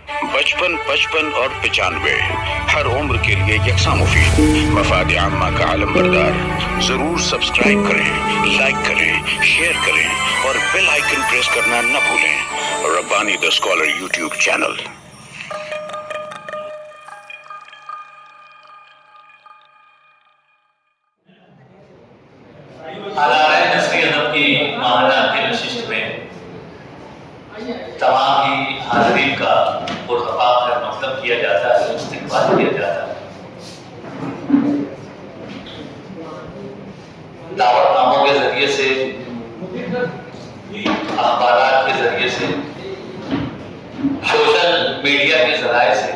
55 55 और 95 हर उम्र के लिए यकसा मुफीद। मफाद आम्मा का आलम बरदार। जरूर सब्सक्राइब करें, लाइक करें, शेयर करें और बेल आइकन प्रेस करना न भूलें। Rabbani the scholar YouTube channel. नस्री अदब की माहाना के नशिस्त में तमाम ही हाज़रीन का पुरतफाक मतलब किया जाता है, इस्तिक़बाल किया जाता है। दावतनामों के जरिए से, अखबारात के जरिए से, सोशल मीडिया के ज़राए से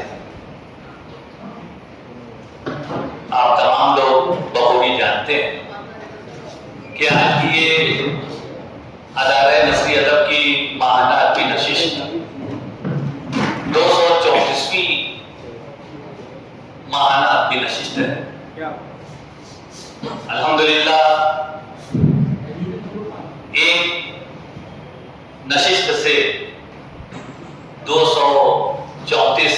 आप तमाम लोग बखूबी जानते हैं कि आज की ये अदारे नस्री अदब की माहाना की नशिस्त 234वीं माहाना की नशिस्त है। अल्हम्दुलिल्लाह एक नशिस्त से 234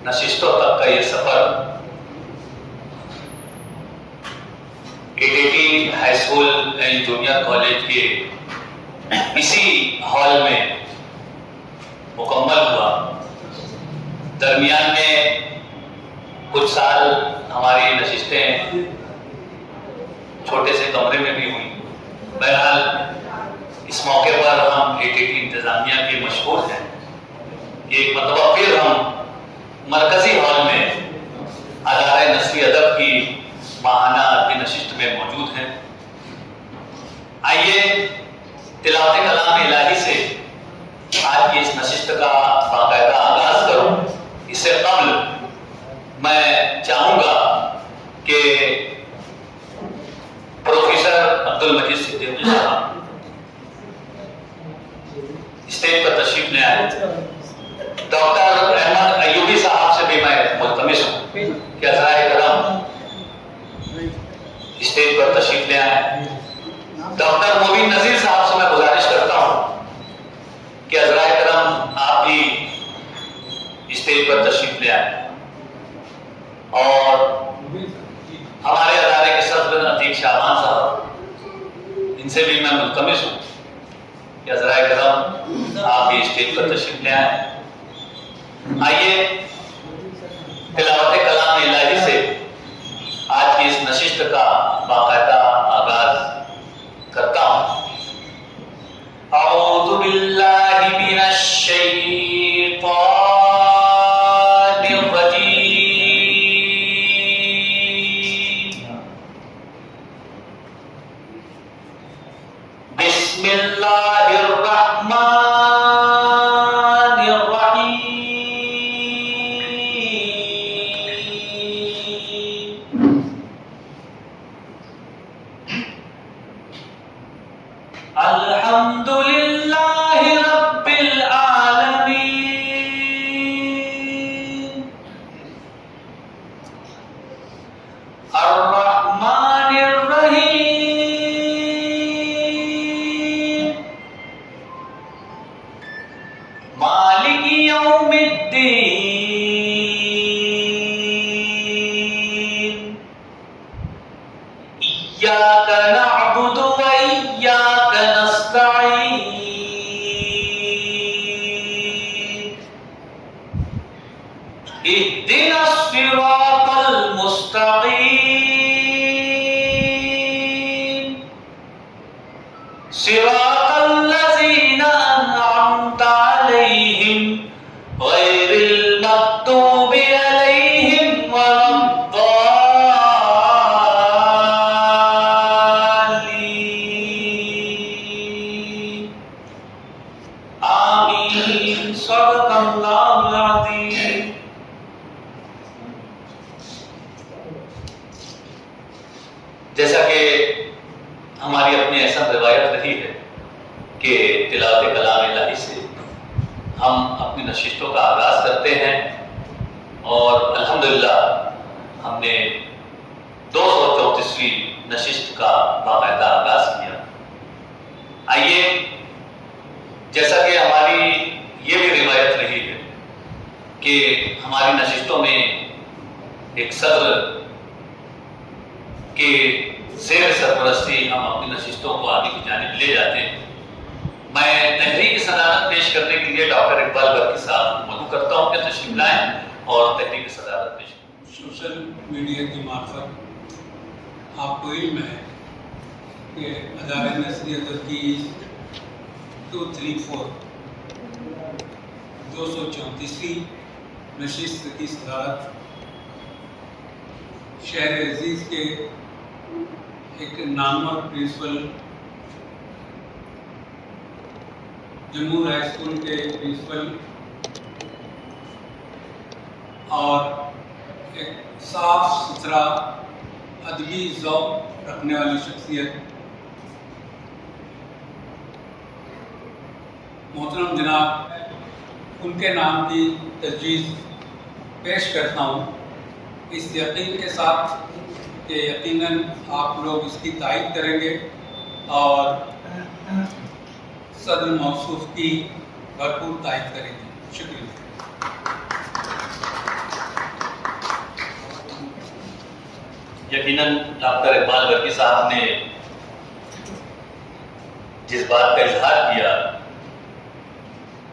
नशिस्तों तक का ये सफर ADT high school and junior college के इसी हॉल में मुकम्मल हुआ। दरमियान में कुछ साल हमारी नशिस्तें छोटे से कमरे में भी हुई। बहरहाल इस मौके पर हम एडीटी इंतजामिया के मशहूर हैं। एक मरतबा फिर हम मरकजी हॉल में अदारे नस्री अदब की माहाना की नशिस्त में मौजूद हैं। आइए तिलावत कलाम इलाही से आज की इस नशिस्त का बाकायदा आगाज करूं। इससे कबल मैं चाहूंगा कि प्रोफेसर अब्दुल मजीद सिद्दीकी साहब स्टेज पर तशरीफ ले आए। डॉक्टर अहमद अयूबी साहब से भी मैं मुल्तमिस हूं कि अज़राए करम स्टेज पर तशरीफ ले आए। डॉक्टर मोबिन नजीर साहब से मैं गुजारिश करता हूं कि अज़राए करम आप भी स्टेज पर तशरीफ ले आए। और हमारे अदारे के सदर अतीक शाहबान साहब, इनसे भी मैं मुल्तमिस हूं कि अज़राए करम आप भी स्टेज पर तशरीफ ले आए। आइए तिलावत कलाम इलाही से आज की इस नशिस्त का बाकायदा आगाज करता हूं। औज़ु बिल्लाहि मिनश शैतानिर रजीम। बिस्मिल्लाहिर रहमानिर रहीम। अल्हम्दुलिल्लाहि रब्बिल आलमीन। अर्रहमानिर रहीम। मालिकी यौमिद्दीन। इय्याका नअबुदु व इय्याका नस्तईन। इहदिनस सिरातल मुस्तकीम। सिरातल लज़ीना अनअमता अलैहिम गैरिल मग़दूबि अलैहिम वलद्दाल्लीन। आमीन। सदक़ल्लाहुल अज़ीम। जैसा कि हमारी अपनी ऐसा रिवायत रही है कि तिलावत कलाम इलाही से हम अपनी नशिस्तों का आगाज करते हैं और अल्हम्दुलिल्लाह हमने 234वीं नशिस्त का बाकायदा आगाज किया। आइए, जैसा कि हमारी ये भी रिवायत रही है کہ ہماری نشستوں میں ایک صدر کے زیر سرپرستی ہم اپنی نشستوں کو آگے کی جانب لے جاتے ہیں. میں تحریک صدارت پیش کرنے کے لیے ڈاکٹر اقبال برقی صاحب کو مدعو کرتا ہوں کہ تشریف لائیں اور تحریک صدارت پیش کریں. سوشل میڈیا کی معرفت آپ کو علم ہے کہ ادارہ نثری ادب کی 234 نشست کی صدارت شہر عزیز کے ایک نامور پرنسپل جمہور ہائی اسکول کے پرنسپل اور ایک صاف ستھرا ادبی ذوق رکھنے والی شخصیت محترم جناب ان کے نام کی تجویز پیش کرتا ہوں، اس یقین کے ساتھ کہ یقیناً آپ لوگ اس کی تائید کریں گے اور صدر موصوف کی بھرپور تائید کریں گے. شکریہ. یقیناً ڈاکٹر اقبال برقی صاحب نے جس بات کا اظہار کیا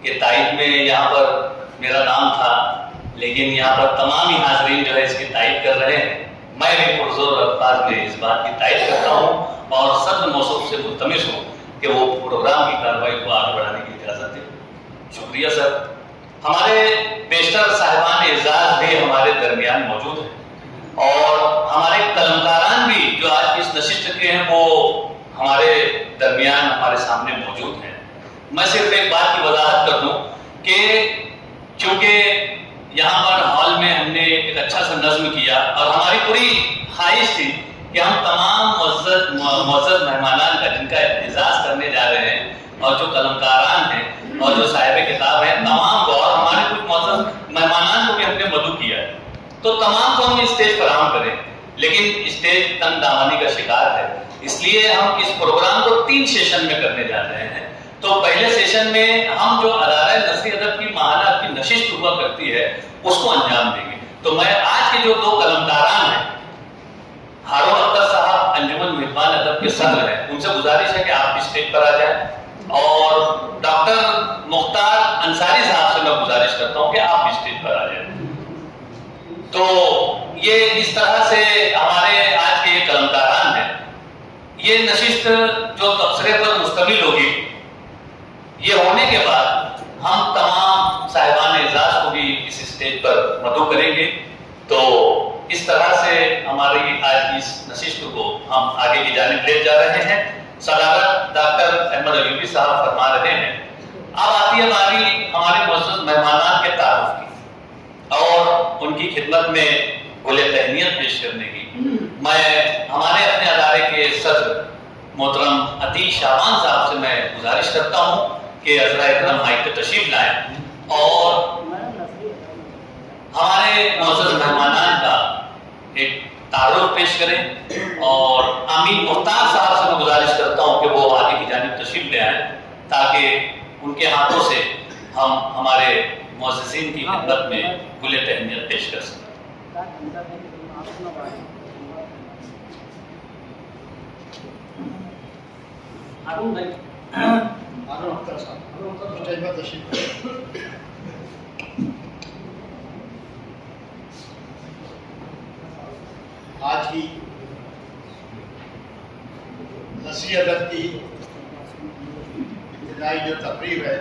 کہ تائید میں یہاں پر میرا نام تھا، لیکن یہاں پر تمام ہی حاضرین جو ہے اس کی تائید کر رہے ہیں، میں بھی پرزور الفاظ میں اس بات کی تائید کرتا ہوں اور صدر موصوف سے ملتمس ہوں کہ وہ پروگرام کی کارروائی کو آگے بڑھانے کی اجازت دیں. شکریہ سر. ہمارے بیشتر صاحبان اعزاز بھی ہمارے درمیان موجود ہیں اور ہمارے قلمکاران بھی جو آج اس نشست کے ہیں وہ ہمارے درمیان ہمارے سامنے موجود ہیں. میں صرف ایک بات کی وضاحت کر دوں کہ چونکہ یہاں پر ہال میں ہم نے ایک اچھا سا نظم کیا اور ہماری پوری خواہش تھی کہ ہم تمام معزز مہمانان کا جن کا اعزاز کرنے جا رہے ہیں اور جو قلمکاران ہیں اور جو صاحب کتاب ہیں تمام کو، اور ہمارے کچھ معزز مہمانان کو بھی ہم نے مدعو کیا ہے، تو تمام کو ہم اسٹیج فراہم کریں، لیکن اسٹیج تنگ دامانی کا شکار ہے. اس لیے ہم اس پروگرام کو 3 سیشن میں کرنے جا رہے ہیں. تو پہلے سیشن میں ہم جو ادارہ نثری ادب کی ماہانہ کی نشست ہوا کرتی ہے اس کو انجام دیں گے. تو میں آج کے جو 2 قلمکاران ہیں، ہارون اختر صاحب انجمن محبان ادب کے صدر ہیں، ان سے گزارش ہے کہ آپ اسٹیج پر آ جائیں، اور ڈاکٹر مختار انصاری صاحب سے میں گزارش کرتا ہوں کہ آپ اسٹیج پر آ جائیں. تو یہ اس طرح سے ہمارے آج کے یہ قلمکاران ہیں. یہ نشست جو تبصرے پر مشتمل ہوگی، یہ ہونے کے بعد ہم تمام صاحبان اعزاز کو بھی اس اسٹیج پر مدعو کریں گے. تو اس طرح سے ہماری آج کی اس نشست کو ہم آگے کی جانب لے جا رہے ہیں. صدارت ڈاکٹر احمد ایوبی صاحب فرما رہے ہیں. اب آتی ہے باری ہمارے معزز مہمانان کے تعارف کی اور ان کی خدمت میں گل تہنیت پیش کرنے کی. میں ہمارے اپنے ادارے کے صدر محترم عتیق شعبان صاحب سے میں گزارش کرتا ہوں کہ عذرا اکرم مائک پہ تشریف لائیں اور ہمارے معزز مہمانان کا ایک تعارف پیش کریں. اور امین مختار صاحب سے میں گزارش کرتا ہوں کہ وہ آگے کی جانب تشریف لے آئیں تاکہ ان کے ہاتھوں سے ہم ہمارے معززین کی خدمت میں گل تہنیت پیش کر سکیں. آج کی نثری ادب کی ابتدائی جو تقریب ہے،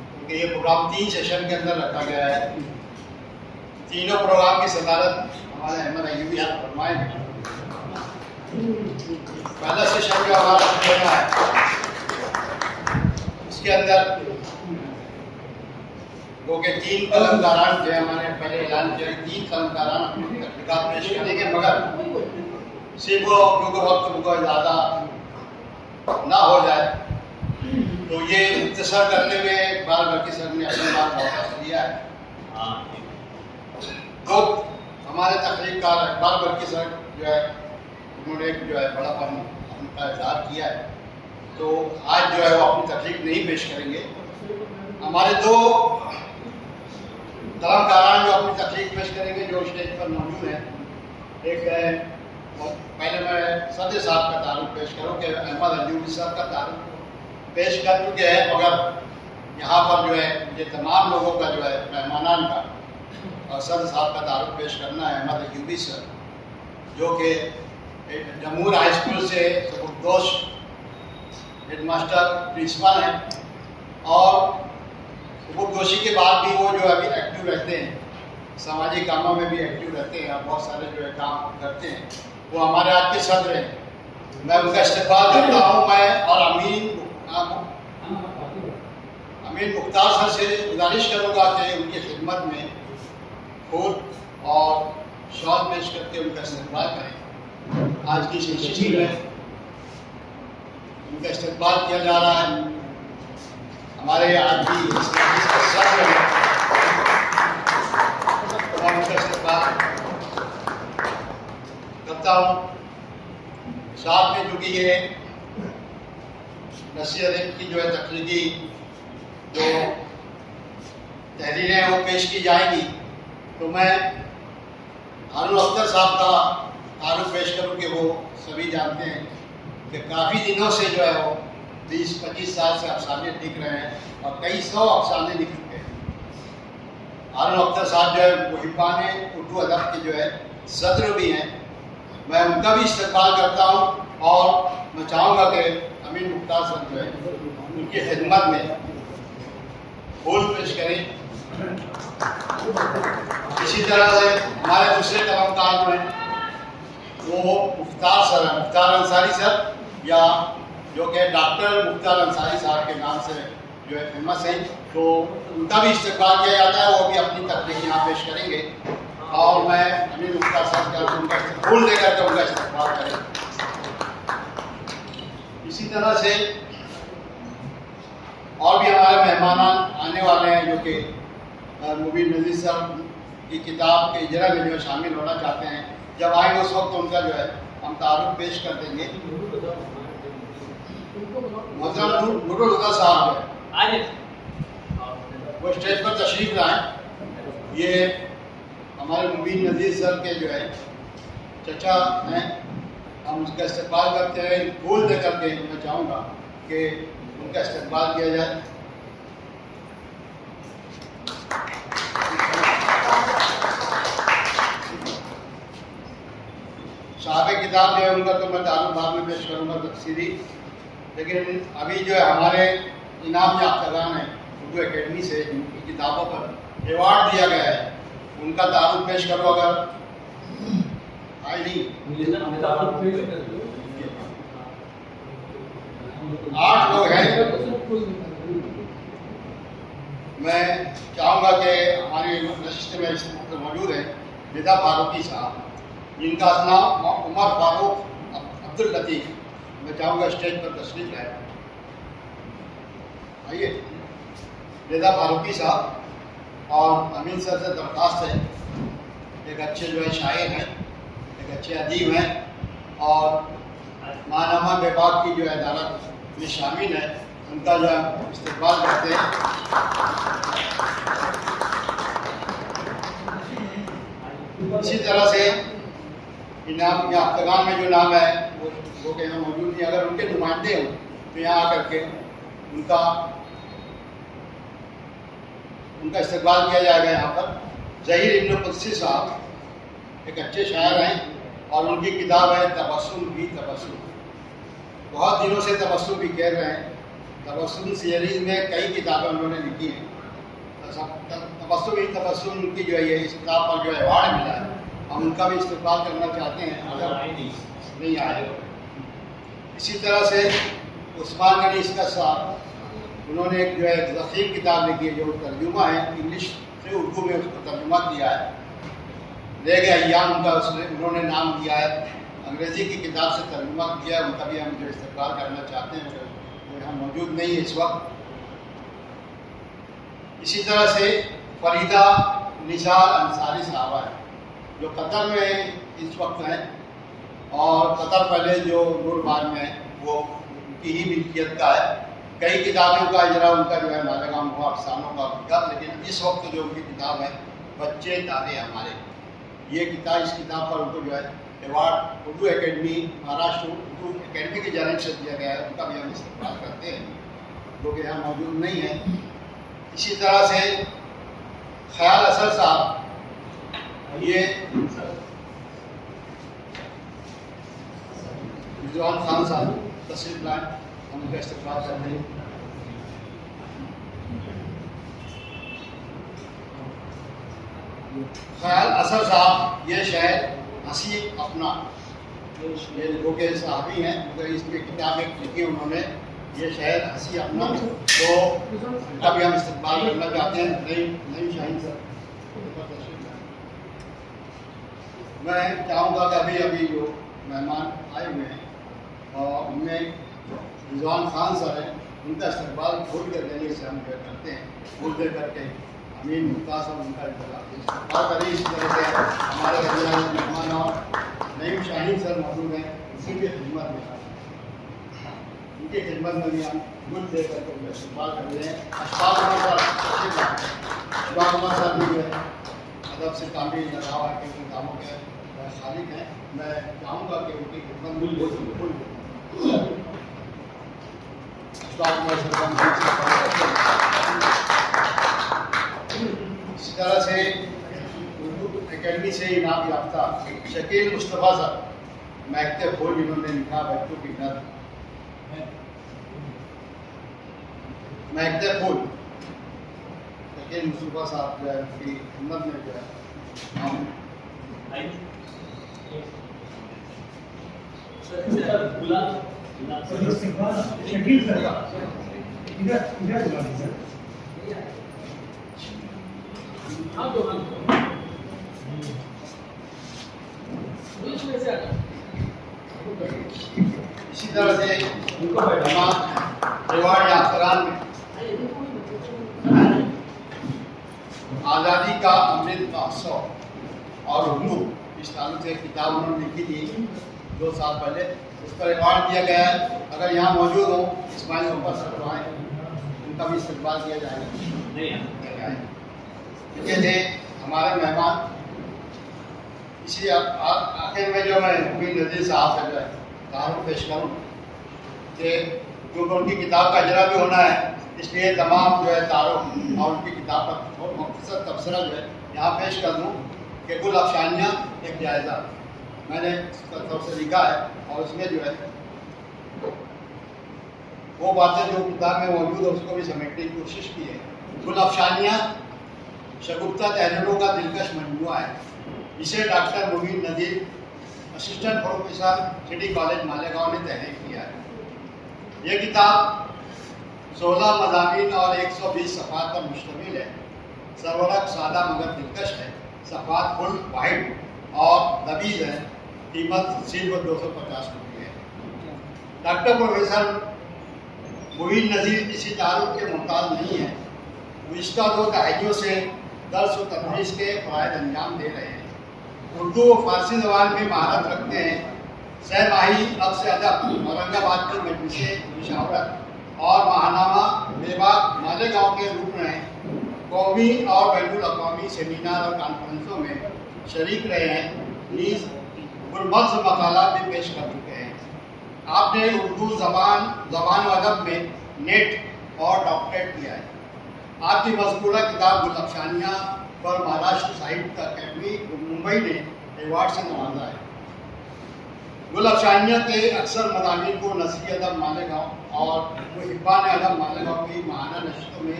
کیونکہ یہ پروگرام 3 سیشن کے اندر رکھا گیا ہے. تینوں پروگرام کی صدارت ہمارے احمد ایوبی صاحب فرمائیں گے. پہلا سیشن جو ہمارا ہونا ہے اس کے اندر کیونکہ 3 قلمکاران جو ہمارے پہلے اعلان کیا 3 قلمکاران اپنی تحقیقات پیش کریں گے، مگر صرف وہ کیونکہ وقت کو زیادہ نہ ہو جائے تو یہ اختصار کرنے میں اقبال برقی صاحب نے اپنی بات واپس لیا ہے. خود ہمارے تحقیق کار اقبال برقی صاحب جو ہے انہوں نے جو ہے بڑا فن کا اظہار کیا ہے، تو آج جو ہے وہ اپنی تحقیق نہیں پیش کریں گے. हमारे दो कलाकार जो अपनी तकलीफ पेश करेंगे जो स्टेज पर मौजूद हैं। एक है, पहले मैं सदर साहब का तारुफ पेश करूँ कि अहमद अयूबी साहब का तारुफ पेश कर चुके हैं, मगर यहाँ पर जो है मुझे तमाम लोगों का जो है मेहमानान का और सदर साहब का तारुफ पेश करना है। अहमद अयूबी सर जो कि जमूर हाई स्कूल से सबकदोश हेडमास्टर प्रिंसिपल हैं और सबकदोशी के बाद भी वो जो है अभी एक्टिव रहते हैं, सामाजिक कामों में भी एक्टिव रहते हैं और बहुत सारे जो है काम करते हैं। वो हमारे आज के सदर हैं, मैं उनका इस्तेमाल करता हूँ। मैं और अमीन मुख्तार सर से गुजारिश करूँगा कि उनकी खिदमत में फूल और शॉल पेश करके उनका इस्तेमाल करें। आज की शिक्षी में उनका इस्तेमाल किया जा रहा है। हमारे आज भी सदर हैं, उनका इस्तेमाल करता हूँ। साथ में चूँकि ये नसीहत की जो है तकलीदी जो तहरीरें वो पेश की जाएंगी, तो मैं हारून अख्तर साहब का तारुफ पेश करूँ कि वो सभी जानते हैं कि काफ़ी दिनों से जो है वो 20-25 साल से अफसाने लिख रहे हैं और कई 100 अफसाने लिख चुके हैं। हारून अख्तर साहब जो है मुहिबान उर्दू अदब के जो है सदर भी हैं। मैं उनका भी इस्तेमाल करता हूँ और मैं चाहूँगा कि अमीन मुख्तार सर जो है उनकी खिदमत में फूल पेश करें। इसी तरह से हमारे दूसरे कलाकार जो हैं वो मुख्तार सर हैं, मुख्तार अंसारी सर, या जो कि डॉक्टर मुख्तार अंसारी साहब के नाम से जो है फेमस हैं। तो उनका भी इस्तेमाल किया जाता है, वो भी अपनी तकनीक यहाँ पेश करेंगे और मैं अमीन मुख्तार साहब का उनका फूल देकर के उनका इस्तेमाल करें। इसी तरह से और भी हमारे मेहमान आने वाले हैं जो कि मुबीन नज़ीर साहब की किताब के इजरा में जो शामिल होना चाहते हैं। जब आएंगे उस वक्त उनका जो है हम तारुफ पेश कर देंगे। मोहतरम नूरुल हुदा साहब जो है वो स्टेज पर तशरीफ लाएं। ये हमारे मुबीन नज़ीर सर के जो है चचा हैं, हम उसका इस्तेमाल करते हैं। फूल दे करके मैं चाहूँगा कि उनका इस्तेमाल किया जाए। साहब किताब जो है उनका तो मैं तारुफ बाद में पेश करूँगा तफसीली, लेकिन अभी जो है हमारे इनाम याफ्तागान हैं उर्दू एकेडमी से जिनकी किताबों पर एवार्ड दिया गया है, उनका तारुफ पेश करो। अगर आए नहीं 8 लोग हैं। मैं चाहूँगा कि हमारी नशिस्त में मौजूद है निदा फारूकी साहब, जिनका नाम उमर फारूक अब्दुल लतीफ़। मैं चाहूँगा स्टेज पर तशरीफ लाए। आइए निदा फारूकी साहब। और अमीन सर से दरख्वास्त है, एक अच्छे जो है शायर हैं, एक अच्छे अदीब हैं और मानामा बेबाक की जो है अदालत में शामिल है, उनका जो है इस्तेमाल करते हैं। इसी तरह से इनाम याफ्तागान में जो नाम है वो के यहाँ मौजूद नहीं, अगर उनके नुमाइंदे हों तो यहाँ आकर के उनका इस्तेमाल किया जाएगा। यहाँ पर ज़हीर इब्न कुद्सी साहब एक अच्छे शायर हैं और उनकी किताब है तबस्सुम भी तबस्सुम। बहुत दिनों से तबस्सुम भी कह रहे हैं। तबस्सुम सीरीज में कई किताबें उन्होंने लिखी हैं। तबस्सुम ही तबस्सुम उनकी जो है ये इस किताब पर जो है अवार्ड मिला है, हम उनका भी इस्तेमाल करना चाहते हैं अगर नहीं आए। इसी तरह से उस्मान गनी इसका साहब, उन्होंने एक जो है ज़ख़ीर किताब लिखी है जो तर्जुमा है, इंग्लिश से उर्दू में उसको तर्जुमा किया है। ले गए अय्याम उनका उन्होंने नाम दिया है, अंग्रेज़ी की किताब से तर्जुमा किया है। उनका भी हम जो इस्तेमाल करना चाहते हैं, वो यहाँ मौजूद नहीं है इस वक्त। इसी तरह से फरीदा निसार अंसारी साहबा है जो कतर में इस वक्त हैं और कतर पहले जो नूरबाग में है वो उनकी ही मिल्कियत का है। कई किताबों का इजरा उनका जो है मालेगांव हुआ, अफसानों का किताब, लेकिन इस वक्त जो उनकी किताब है बच्चे तारे हमारे, ये किताब, इस किताब पर उनको जो है award Urdu academy, Maharashtra Urdu academy की जानिब से दिया गया है। उनका भी हम इस्तेमाल करते हैं, जो कि यहाँ मौजूद नहीं है। इसी तरह से ख्याल असर साहब, ये रिजवान खान साहब तशरीफ लाए, हम उनका इस्तेमाल करते हैं। ख्याल असर साहब, ये शायर हंसी अपना, ये जो के साहबी हैं, मगर इसमें किताब एक लिखी उन्होंने, ये शायर हंसी अपना, तो उनका भी हम इस्तेमाल करना चाहते हैं। नईम शाहीन सर, मैं चाहूँगा कि अभी जो मेहमान आए हुए हैं और उनमें रिजवान खान सर हैं, उनका इस्तेमाल फूल के जरिए से हम करते हैं, फूल दे करके अमीन मुमताज़ और उनका इस्तेमाल करें। इसी तरह से हमारे मेहमान और नईम शाहीन सर मौजूद हैं, उनकी खिदमत में, उनकी खिदमत में भी हम फूल दे करके उनका इस्तेमाल कर रहे हैं। अशफाक उमर सर भी जो है अदब से तामील लगा हुआ के उन कामों के खालिक हैं। मैं चाहूँगा कि उनकी खिदमत इसी तरह से उर्दू एकेडमी से इनाम याफ्ता शकील मुस्तफ़ा सर, महकते फूल, जिन्होंने लिखा बच्चों की नर, महकते फूल, शकील मुस्तफ़ा साहब जो है उनकी खिदमत में जो है हम इसी तरह से रिवार्ड याफ्तारान में आज़ादी का अमृत महोत्सव और उर्दू, इस ताल्लुक से किताब उन्होंने लिखी थी 2 साल पहले, उस पर अवार्ड दिया गया है। अगर यहाँ मौजूद हो इस्माइल ऊपर सर तो आए, उनका भी इस्तेमाल किया जाएगा। ये थे हमारे मेहमान। इसी आखिर में जो मैं मुबीन नज़ीर साहब से जो है तारुफ पेश करूँ कि क्योंकि उनकी किताब का इजरा भी होना है, इसलिए तमाम जो है तारुफ और उनकी किताब का बहुत मुख्तसर तबसरा जो है यहाँ पेश कर दूँ कि गुल अफसानियाँ एक जायज़ा मैंने तरफ से लिखा है, और उसमें जो है वो बातें जो किताब में मौजूद है उसको भी समेटने की कोशिश की है। गुल अफसानियाँ शगुफ्ता तहरीरों का दिलकश मजमूआ है। इसे doctor Mubeen Nazir, assistant professor city college Malegaon ने तहरीर किया है। ये किताब 16 मज़ामीन और 120 सफ़ात पर मुश्तमिल है। सरवरक सादा मगर दिलकश है, सफ़ात फुल वाइट और लबीज़ है। कीमत सिर्फ 250 रुपये है। डॉक्टर प्रोफेसर मुबीन नज़ीर किसी तारुफ के मोहताज नहीं है। वो इसका 2 दहाइयों से दर्स व तदरीस के फ़राइज़ अंजाम दे रहे हैं। उर्दू व फ़ारसी ज़बान में महारत रखते हैं। सह माही अक्स अदब औरंगाबाद की मजलिस मुशावरत और महानामा बेबाक मालेगांव के रूप में कौमी और बैनुल अक़वामी सेमिनार और कॉन्फ्रेंसों में शरीक रहे हैं। नीज़ गुलमर्ज़ मकाला भी पेश कर चुके हैं। आपने उर्दू ज़बान व अदब में नेट और डॉक्टरेट किया है। आपकी मज़कूरा किताब गुल अफसानियाँ पर महाराष्ट्र साहित्य अकेडमी मुंबई ने अवार्ड से नवाजा है। गुल अफसानियाँ के अक्सर मज़ामीन को नसरी अदब मालेगांव और हिब्बान अदब मालेगांव की माहाना नशस्तों में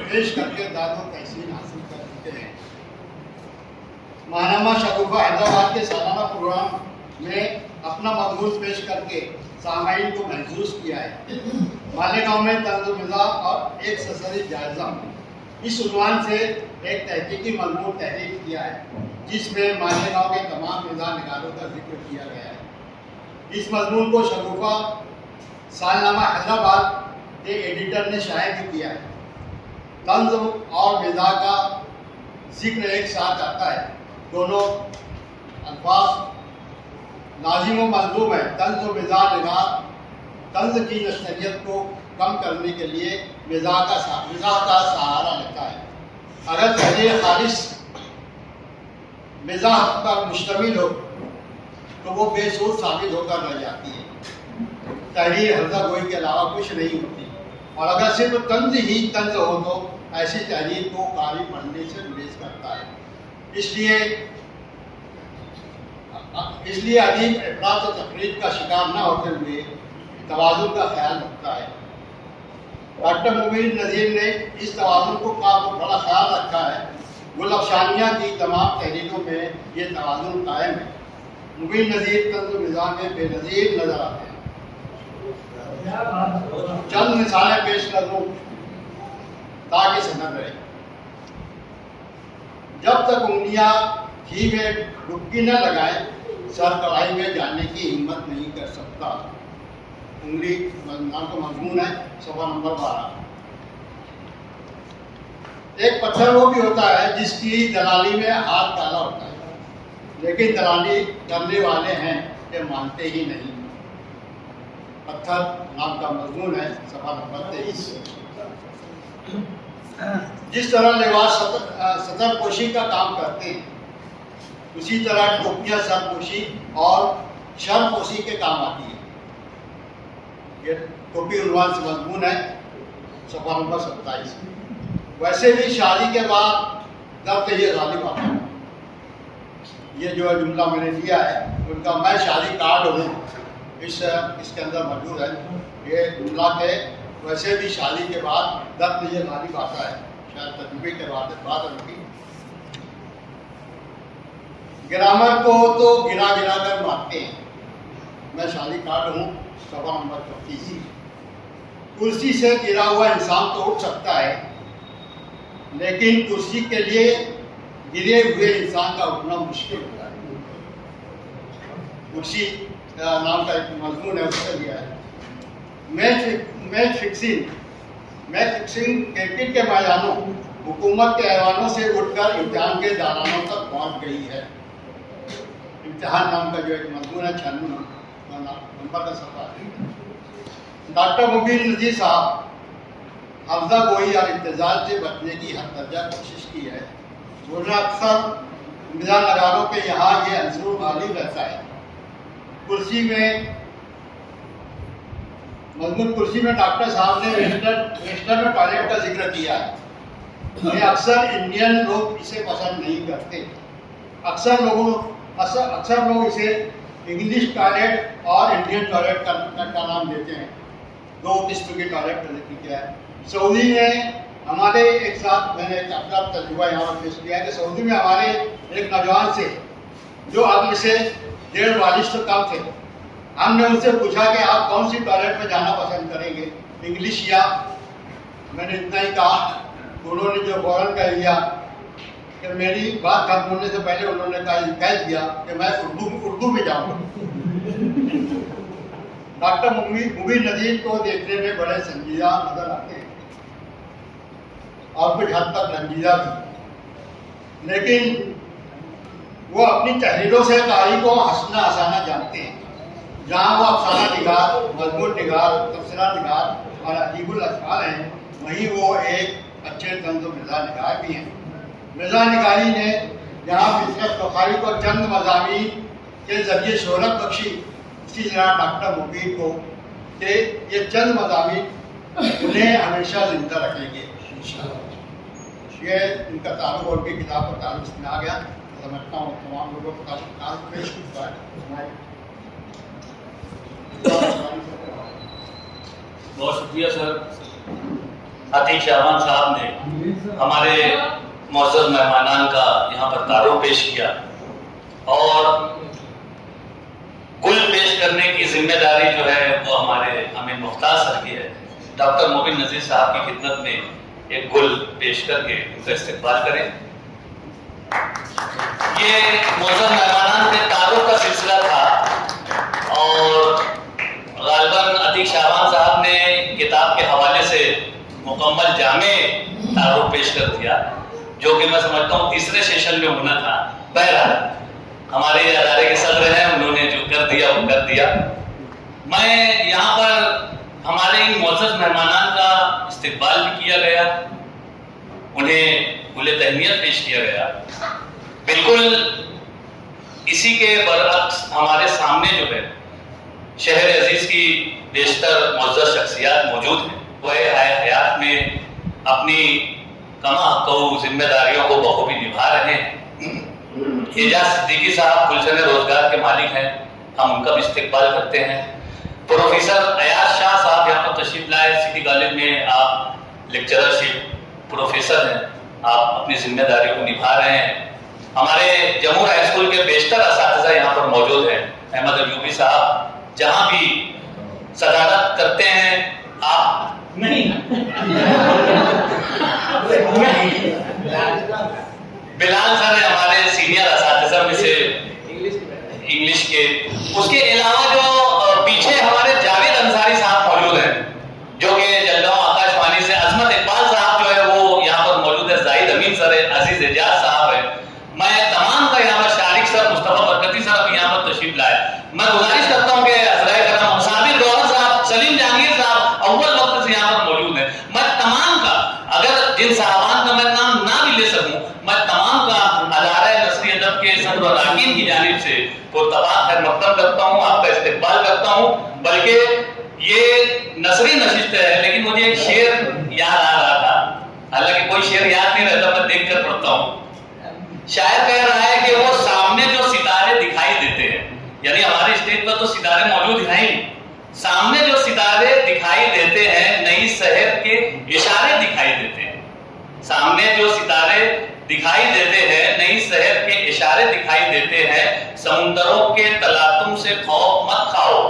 पेश करके दाद व तहसीन हासिल कर चुके हैं। महानामा शगुफ़ा हैदराबाद के सालाना प्रोग्राम में अपना मजमून पेश करके सामाईन को महसूस किया है। मालेगांव में तंज़ मिज़ा और एक ससरी जायज़ा, इस उन्वान से एक तहकीकी मजमून तहरीर किया है, जिसमें मालेगांव के तमाम मिज़ा निगारों का जिक्र किया गया है। इस मजमून को शगुफ़ा सालनामा हैदराबाद के एडिटर ने शाये भी किया है। तंज़ और मिज़ा का जिक्र एक साथ आता है। दोनों अल्फाज लाजिम व मलज़ूम है। तंज़ व मिज़ा निगार तंज़ की नशरियत को कम करने के लिए मिजाह का सहारा लेता है। अगर तहरीर खालिश मिजाह पर मुश्तमिल हो तो वो बेसूर साबित होकर रह जाती है। तहरीर हल्का गोई के अलावा कुछ नहीं होती, और अगर सिर्फ तंज ही तंज हो तो ऐसी तहरीर को कारी पढ़ने से गुरेज करता है। इसलिए अदीब अफरात और तकरीब का शिकार न होते हुए तवाज़ुन का ख्याल रखता है। डॉक्टर मुबीन नज़ीर ने इस तवाज़ुन को काफ़ी बड़ा ख्याल रखा है। गुल अफसानिया की तमाम तहरीरों में ये तवाज़ुन कायम है। मुबीन नज़ीर तंज़ मिज़ाज में बेनज़ीर नज़र आते हैं। चंद मिसालें पेश कर दूँ ताकि समझ रहे। जब तक उंगलियां घी में डुबकी न लगाए सर कढ़ाई में जाने की हिम्मत नहीं कर सकता। उंगली नाम का मजमून है सफा नंबर 12। एक पत्थर वो भी होता है जिसकी दलाली में हाथ काला होता है, लेकिन दलाली करने वाले हैं ये मानते ही नहीं। पत्थर नाम का मजमून है सफा नंबर 23। जिस तरह लिबास सतरपोशी का काम करते हैं, उसी तरह टोपियाँ सरपोशी और शरपोशी के काम आती है। ये टोपी उन्वान से मजमून है सफा नंबर 27। वैसे भी शादी के बाद दर्द ये गालिब आता है। ये जो जुमला मैंने दिया है उनका मैं शादी कार्ड हूँ, इसके अंदर मौजूद है। ये जुमला के वैसे भी शादी के बाद दर्द ये गालिब आता है, शायद तजुर्बे के बाद उनकी। ग्रामर को तो गिरा गिरा कर मारते हैं। मैं शादी कार्ड हूँ सफा नंबर 34। कुर्सी से गिरा हुआ इंसान तो उठ सकता है, लेकिन कुर्सी के लिए गिरे हुए इंसान का उठना मुश्किल होता है। कुर्सी नाम का एक मजमून है, उससे लिया है। मैच फिक्सिंग क्रिकेट के मैदानों हुकूमत के ऐवानों से उठकर इम्तिहान के दालानों तक पहुंच गई है। इम्तिहान नाम का जो एक मजमून है 96 नंबर का सफा। डॉक्टर मुबीन नज़ीर साहब हफ्जा गोई और इंतजार से बचने की हर दर्जा कोशिश की है। वरना अक्सर मिजाज नगारों के यहाँ ये अंसुर गालिब रहता है। कुर्सी में डॉक्टर साहब ने वेस्टर्न में टॉयलेट का जिक्र किया है। ये अक्सर इंडियन लोग इसे पसंद नहीं करते। अक्सर लोग इसे इंग्लिश टॉयलेट और इंडियन टॉयलेट का नाम देते हैं। दो किस्म के टॉयलेट का जिक्र किया है। सऊदी में हमारे एक साथ मैंने एक अपना तजुर्बा यहाँ पर पेश किया है कि सऊदी में हमारे एक नौजवान से जो अगले से 1.5 बारिश तो कम थे, हमने उनसे पूछा कि आप कौन सी टॉयलेट में जाना पसंद करेंगे, इंग्लिश या? मैंने इतना ही कहा, उन्होंने जो फौरन कह दिया कि मेरी बात खत्म होने से पहले उन्होंने कह दिया कि मैं उर्दू में जाऊँगा। डॉक्टर मुबीन नज़ीर को देखने में बड़े संजीदा नजर आते हैं और कुछ हद तक रंजीदा भी, लेकिन वो अपनी तहरीरों से कारी को हंसना हंसाना जानते हैं। जहाँ वो अफसाना निगार, मजमून निगार, तबसरा निगार और अजीबुल अशआर हैं, वहीं वो एक अच्छे तंज़ मिज़ाज निगार भी हैं। मिज़ाज निगारी ने जहाँ फितरत बुखारी को चंद मज़ामीन के ज़रिए शोहरत बख्शी, इसी तरह डॉक्टर मुबीन को कि ये चंद मज़ामीन उन्हें हमेशा जिंदा रखेंगे इंशाअल्लाह। ये इनका ताल्लुक़ और भी किताब का ताल्लुक़ इसमें आ गया। समझता हूँ तमाम लोगों को ताल्लुक़ पेश होता है। बहुत शुक्रिया सर। अतीक शाहबान साहब ने हमारे मौजूद मेहमानान का यहाँ पर तारुफ पेश किया और गुल पेश करने की जिम्मेदारी जो है वो हमारे अमीन मुख्तार सर की है। डॉक्टर मुबीन नज़ीर साहब की खिदमत में एक गुल पेश करके उनका इस्तकबाल करें। ये मौजूद मेहमानान के तारुफ का सिलसिला था और गालिबन अतीक शाहबान साहब ने किताब के हवाले से मुकम्मल जामे तारुफ पेश कर दिया, जो कि मैं समझता हूँ तीसरे सेशन में होना था। बहरहाल हमारे अदारे के सदर हैं, उन्होंने जो कर दिया वो कर दिया। मैं यहाँ पर ہمارے ان معزز مہمانان کا استقبال بھی کیا گیا، انہیں گل تہنیت پیش کیا گیا۔ بالکل اسی کے برعکس ہمارے سامنے جو ہے شہر عزیز کی بیشتر معزز شخصیات موجود ہیں، وہ حیات میں اپنی کما حقہ ذمہ داریوں کو بخوبی نبھا رہے ہیں۔ اعجاز صدیقی صاحب گلشن روزگار کے مالک ہیں، ہم ان کا بھی استقبال کرتے ہیں۔ پروفیسر ایاز شاہ صاحب یہاں پر تشریف لائے، سٹی کالج میں آپ لیکچررشپ پروفیسر ہیں، آپ اپنی ذمہ داریوں کو نبھا رہے ہیں۔ ہمارے جمہور ہائی اسکول کے بیشتر اساتذہ یہاں پر موجود ہیں، احمد ایوبی صاحب جہاں بھی صدارت کرتے ہیں آپ نہیں بلال سر ہیں ہمارے سینئر اساتذہ میں سے انگلش کے۔ اس کے علاوہ جو پیچھے ہمارے جاوید انصاری صاحب موجود ہیں جو کہ جلگاؤں آکاش وانی سے، عظمت اقبال صاحب جو ہے وہ یہاں پر موجود ہے، زاہد امین سر ہے، عزیز اعجاز صاحب ہے۔ میں تمام کا یہاں پر شارق سر، مصطفیٰ برکتی سر اب یہاں پر تشریف لائے۔ میں گزارش کرتا ہوں کہ عزرائے کرم صابر گوہر صاحب، سلیم جہانگیر صاحب اول وقت سے یہاں پر موجود ہیں۔ میں تمام کا، اگر جن صاحبان کا میں نام نہ بھی لے سکوں، میں تمام کا ادارہ نثری ادب کے صدر و اراکین کی جانب سے پرتپاک خیر مقدم کرتا ہوں، آپ کا استقبال کرتا ہوں۔ بلکہ یہ نثری نشست ہے لیکن مجھے ایک شعر یاد آ رہا تھا، حالانکہ کوئی شعر یاد نہیں رہتا، میں دیکھ کر پڑھتا ہوں۔ شاعر کہہ رہا ہے کہ وہ سامنے جو ستارے دکھائی دیتے ہیں، یعنی ہمارے اسٹیج پر تو ستارے موجود ہیں ہی، سامنے جو ستارے دکھائی دیتے ہیں نئی شہر کے اشارے دکھائی دیتے ہیں، سامنے جو ستارے دکھائی دیتے ہیں نئی شہر کے اشارے دکھائی دیتے ہیں، سمندروں کے تلاطم سے خوف مت کھاؤ،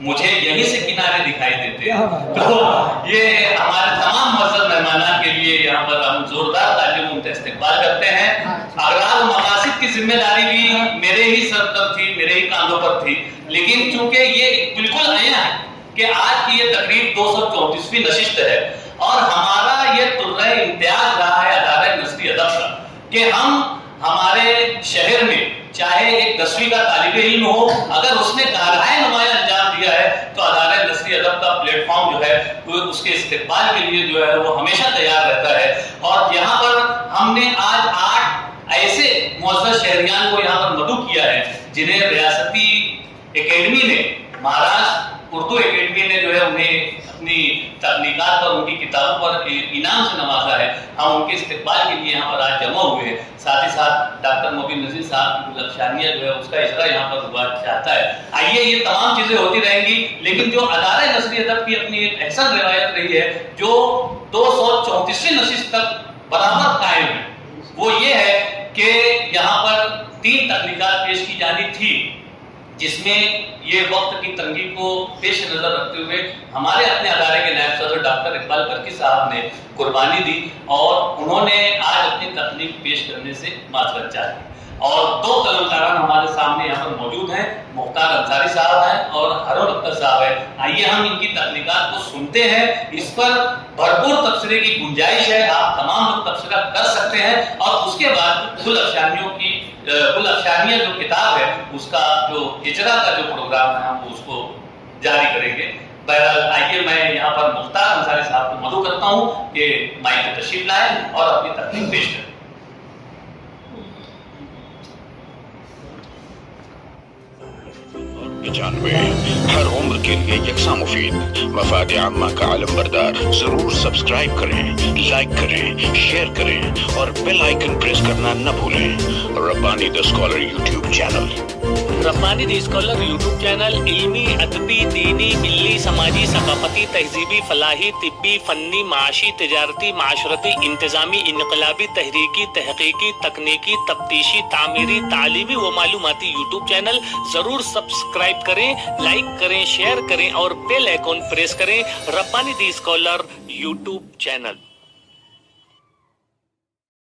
مجھے یہیں سے کنارے دکھائی دیتے ہیں۔ تو یہ ہمارے تمام معزز مہمانان کے لیے یہاں پر ہم زوردار تعلیم ان کا استقبال کرتے ہیں۔ اغراض و مقاصد کی ذمہ داری بھی میرے ہی سر پر تھی، میرے ہی کاندھوں پر تھی، لیکن چونکہ یہ بالکل نیا ہے کہ آج کی یہ تقریب 234ویں نشست ہے اور ہمارا یہ طرح امتیاز رہا ہے ادارہ نثری ادب کا کہ ہم ہمارے شہر میں چاہے ایک 10ویں کا طالب علم ہو، اگر اس نے کارہائے نمایاں انجام دیا ہے تو ادارہ نثری ادب کا پلیٹ فارم جو ہے وہ اس کے استقبال کے لیے جو ہے وہ ہمیشہ تیار رہتا ہے۔ اور یہاں پر ہم نے آج 8 ایسے معزز شہریان کو یہاں پر مدعو کیا ہے جنہیں ریاستی اکیڈمی نے، مہاراشٹر اردو اکیڈمی نے جو ہے انہیں اپنی تخلیقات پر، ان کی کتابوں پر انعام سے نوازا ہے۔ ہم ان کے استقبال کے لیے یہاں پر آج جمع ہوئے ہیں۔ ساتھ ہی ساتھ ڈاکٹر مبین نذیر صاحب کی گل افشانیہ جو ہے اس کا اجرا یہاں پر ہوا چاہتا ہے۔ آئیے، یہ تمام چیزیں ہوتی رہیں گی، لیکن جو ادارہ نثری ادب کی اپنی ایک احسن روایت رہی ہے جو 234ویں نشست تک برابر قائم ہے، وہ یہ ہے کہ یہاں پر 3 تخلیقات پیش کی جانی تھی، جس میں یہ وقت کی تنگی کو پیش نظر رکھتے ہوئے ہمارے اپنے ادارے کے نائب صدر ڈاکٹر اقبال کرکی صاحب نے قربانی دی اور انہوں نے آج اپنی تخلیق پیش کرنے سے معذرت چاہی۔ اور 2 قلمکاران ہمارے سامنے یہاں پر موجود ہیں، مختار انصاری صاحب ہیں اور ہرول اختر صاحب ہیں۔ آئیے ہم ان کی تخلیقات کو سنتے ہیں، اس پر بھرپور تبصرے کی گنجائش ہے، آپ تمام لوگ تبصرہ کر سکتے ہیں، اور اس کے بعد گل افشانیہ جو کتاب ہے اس کا جو اجرا کا جو پروگرام ہے ہم اس کو جاری کریں گے۔ بہرحال آئیے میں یہاں پر مختار انصاری صاحب کو مدعو کرتا ہوں کہ مائک پہ تشریف لائیں اور اپنی تخلیق پیش کریں۔ جانوے ہر عمر کے لیے یکساں مفید، مفاد عامہ کا علم بردار۔ ضرور سبسکرائب کریں، لائک کریں، شیئر کریں اور بیل آئیکن پریس کرنا نہ بھولیں۔ ربانی دی اسکالر یوٹیوب چینل۔ ربانی دی اسکالر یوٹیوب چینل علمی، ادبی، دینی، ملی، سماجی، ثقافتی، تہذیبی، فلاحی، طبی، فنی، معاشی، تجارتی، معاشرتی، انتظامی، انقلابی، تحریکی، تحقیقی، تکنیکی، تفتیشی، تعمیری، تعلیمی و معلوماتی یوٹیوب چینل۔ ضرور سبسکرائب کریں، لائک کریں، شیئر کریں اور بیل آئیکن پریس کریں۔ ربانی دی اسکالر یوٹیوب چینل۔